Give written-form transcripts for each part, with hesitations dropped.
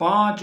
5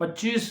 25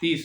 30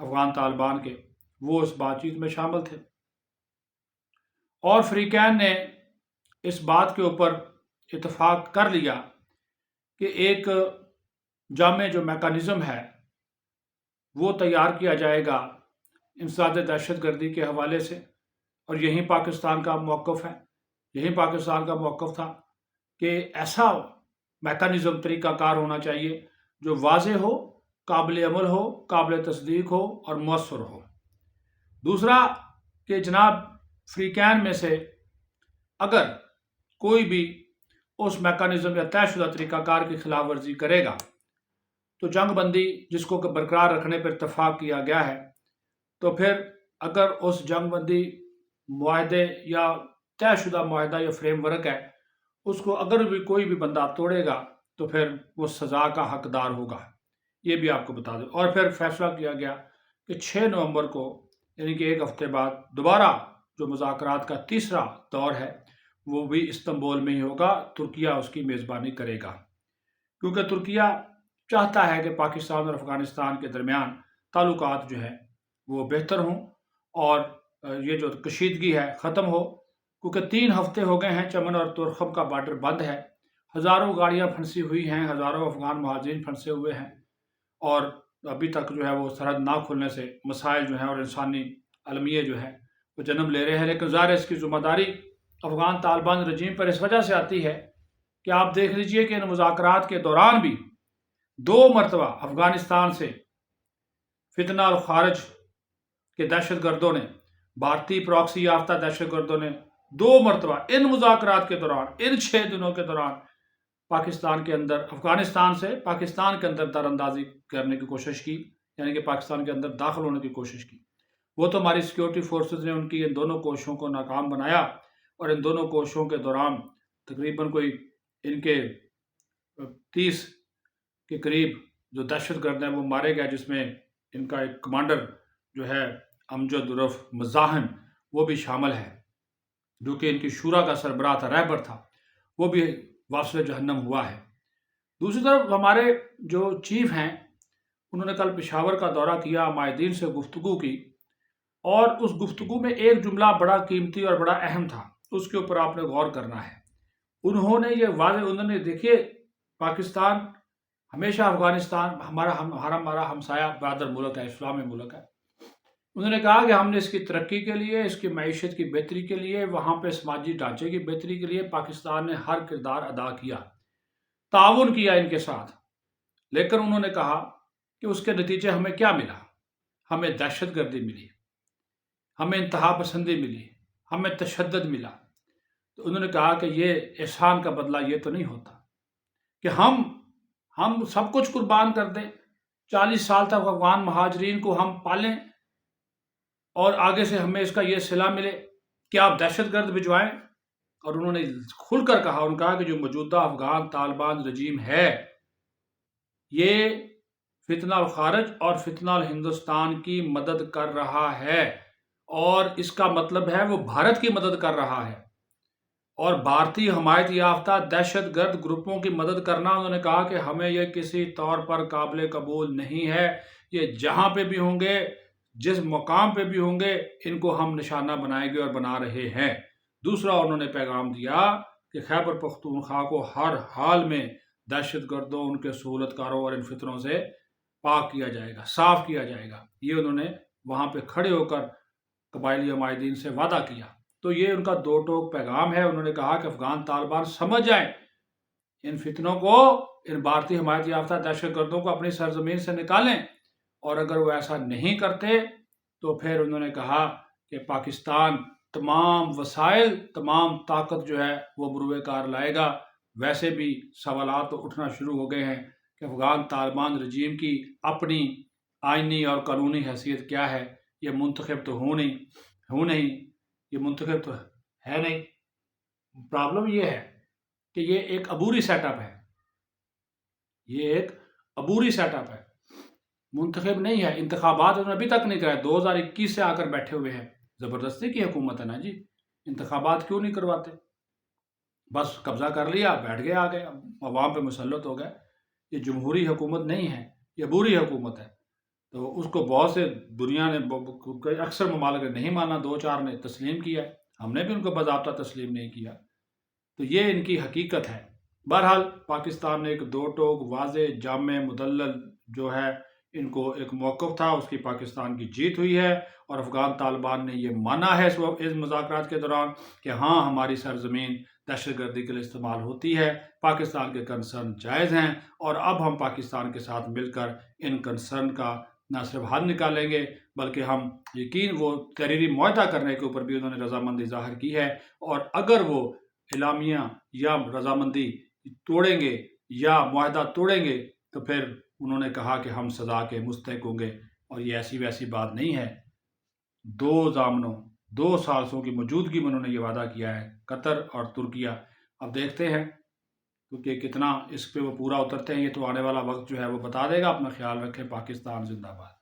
افغان طالبان کے، وہ اس بات چیت میں شامل تھے، اور فریقین نے اس بات کے اوپر اتفاق کر لیا کہ ایک جامع جو میکانزم ہے وہ تیار کیا جائے گا انسداد دہشت گردی کے حوالے سے، اور یہی پاکستان کا موقف ہے، یہی پاکستان کا موقف تھا کہ ایسا میکانزم طریقہ کار ہونا چاہیے جو واضح ہو، قابل عمل ہو، قابل تصدیق ہو اور مؤثر ہو۔ دوسرا کہ جناب فریقین میں سے اگر کوئی بھی اس میکانزم یا طے شدہ طریقہ کار کی خلاف ورزی کرے گا تو جنگ بندی جس کو برقرار رکھنے پر اتفاق کیا گیا ہے، تو پھر اگر اس جنگ بندی معاہدے یا طے شدہ معاہدہ یا فریم ورک ہے اس کو اگر بھی کوئی بھی بندہ توڑے گا تو پھر وہ سزا کا حقدار ہوگا، یہ بھی آپ کو بتا دیں۔ اور پھر فیصلہ کیا گیا کہ 6 نومبر کو، یعنی کہ ایک ہفتے بعد، دوبارہ جو مذاکرات کا تیسرا دور ہے وہ بھی استنبول میں ہی ہوگا، ترکیہ اس کی میزبانی کرے گا، کیونکہ ترکیہ چاہتا ہے کہ پاکستان اور افغانستان کے درمیان تعلقات جو ہیں وہ بہتر ہوں اور یہ جو کشیدگی ہے ختم ہو، کیونکہ 3 ہفتے ہو گئے ہیں چمن اور تورخم کا بارڈر بند ہے، ہزاروں گاڑیاں پھنسی ہوئی ہیں، ہزاروں افغان مہاجرین پھنسے ہوئے ہیں، اور ابھی تک جو ہے وہ سرحد نہ کھلنے سے مسائل جو ہیں اور انسانی المیے جو ہیں وہ جنم لے رہے ہیں۔ لیکن ظاہر اس کی ذمہ داری افغان طالبان رجیم پر اس وجہ سے آتی ہے کہ آپ دیکھ لیجئے کہ ان مذاکرات کے دوران بھی 2 مرتبہ افغانستان سے فتنہ الخارج کے دہشت گردوں نے، بھارتی پراکسی یافتہ دہشت گردوں نے 2 مرتبہ ان مذاکرات کے دوران، ان 6 دنوں کے دوران پاکستان کے اندر، افغانستان سے پاکستان کے اندر در اندازی کرنے کی کوشش کی، یعنی کہ پاکستان کے اندر داخل ہونے کی کوشش کی۔ وہ تو ہماری سیکیورٹی فورسز نے ان کی ان دونوں کوششوں کو ناکام بنایا، اور ان دونوں کوششوں کے دوران تقریباً کوئی ان کے 30 کے قریب جو دہشت گرد ہیں وہ مارے گئے، جس میں ان کا ایک کمانڈر جو ہے امجد عرف مزاحم وہ بھی شامل ہے، جو کہ ان کی شورا کا سربراہ تھا، رہبر تھا، وہ بھی واصل جہنم ہوا ہے۔ دوسری طرف ہمارے جو چیف ہیں انہوں نے کل پشاور کا دورہ کیا، مائدین سے گفتگو کی، اور اس گفتگو میں ایک جملہ بڑا قیمتی اور بڑا اہم تھا، اس کے اوپر آپ نے غور کرنا ہے۔ انہوں نے یہ واضح، دیکھیے پاکستان ہمیشہ افغانستان ہمارا ہمسایہ برادر ملک ہے، اسلامی ملک ہے، انہوں نے کہا کہ ہم نے اس کی ترقی کے لیے، اس کی معیشت کی بہتری کے لیے، وہاں پہ سماجی ڈھانچے کی بہتری کے لیے پاکستان نے ہر کردار ادا کیا، تعاون کیا ان کے ساتھ، لیکن انہوں نے کہا کہ اس کے نتیجے ہمیں کیا ملا؟ ہمیں دہشت گردی ملی، ہمیں انتہا پسندی ملی، ہمیں تشدد ملا۔ تو انہوں نے کہا کہ یہ احسان کا بدلہ یہ تو نہیں ہوتا کہ ہم سب کچھ قربان کر دیں، 40 سال تک افغان مہاجرین کو ہم پالیں اور آگے سے ہمیں اس کا یہ صلہ ملے کہ آپ دہشت گرد بھجوائیں۔ اور انہوں نے کھل کر کہا، انہوں نے کہا کہ جو موجودہ افغان طالبان رجیم ہے یہ فتنہ الخارج اور فتنہ الہندوستان کی مدد کر رہا ہے، اور اس کا مطلب ہے وہ بھارت کی مدد کر رہا ہے، اور بھارتی حمایت یافتہ دہشت گرد گروپوں کی مدد کرنا، انہوں نے کہا کہ ہمیں یہ کسی طور پر قابل قبول نہیں ہے، یہ جہاں پہ بھی ہوں گے، جس مقام پہ بھی ہوں گے، ان کو ہم نشانہ بنائیں گے اور بنا رہے ہیں۔ دوسرا انہوں نے پیغام دیا کہ خیبر پختونخوا کو ہر حال میں دہشت گردوں، ان کے سہولت کاروں اور ان فتنوں سے پاک کیا جائے گا، صاف کیا جائے گا، یہ انہوں نے وہاں پہ کھڑے ہو کر قبائلی عمائدین سے وعدہ کیا۔ تو یہ ان کا 2 ٹوک پیغام ہے۔ انہوں نے کہا کہ افغان طالبان سمجھ جائیں ان فتنوں کو، ان بھارتی حمایت یافتہ دہشت گردوں کو اپنی سرزمین سے نکالیں، اور اگر وہ ایسا نہیں کرتے تو پھر انہوں نے کہا کہ پاکستان تمام وسائل، تمام طاقت جو ہے وہ بروئے کار لائے گا۔ ویسے بھی سوالات تو اٹھنا شروع ہو گئے ہیں کہ افغان طالبان رجیم کی اپنی آئینی اور قانونی حیثیت کیا ہے؟ یہ منتخب تو ہوں نہیں، یہ منتخب تو ہے نہیں۔ پرابلم یہ ہے کہ یہ ایک عبوری سیٹ اپ ہے، یہ ایک عبوری سیٹ اپ ہے، منتخب نہیں ہے۔ انتخابات انہوں نے ابھی تک نہیں کرائے، 2021 سے آ کر بیٹھے ہوئے ہیں۔ زبردستی کی حکومت ہے نا جی، انتخابات کیوں نہیں کرواتے؟ بس قبضہ کر لیا، بیٹھ گئے آگے، عوام پہ مسلط ہو گئے۔ یہ جمہوری حکومت نہیں ہے، یہ عبوری حکومت ہے۔ تو اس کو بہت سے دنیا نے اکثر ممالک نے نہیں مانا، 2-4 نے تسلیم کیا، ہم نے بھی ان کو باضابطہ تسلیم نہیں کیا۔ تو یہ ان کی حقیقت ہے۔ بہرحال پاکستان نے ایک دو ٹوک واضح جامع مدلل جو ہے ان کو ایک موقف تھا، اس کی پاکستان کی جیت ہوئی ہے، اور افغان طالبان نے یہ مانا ہے اس مذاکرات کے دوران کہ ہاں ہماری سرزمین دہشت گردی کے لیے استعمال ہوتی ہے، پاکستان کے کنسرن جائز ہیں، اور اب ہم پاکستان کے ساتھ مل کر ان کنسرن کا نہ صرف حل نکالیں گے بلکہ ہم یقین وہ تحریری معاہدہ کرنے کے اوپر بھی انہوں نے رضامندی ظاہر کی ہے، اور اگر وہ اعلامیہ یا رضامندی توڑیں گے یا معاہدہ توڑیں گے تو پھر انہوں نے کہا کہ ہم سزا کے مستحق ہوں گے، اور یہ ایسی ویسی بات نہیں ہے۔ دو ضامنوں، 2 سالسوں کی موجودگی میں انہوں نے یہ وعدہ کیا ہے، قطر اور ترکیہ۔ اب دیکھتے ہیں کیونکہ کتنا اس پہ وہ پورا اترتے ہیں، یہ تو آنے والا وقت جو ہے وہ بتا دے گا۔ اپنا خیال رکھیں، پاکستان زندہ باد۔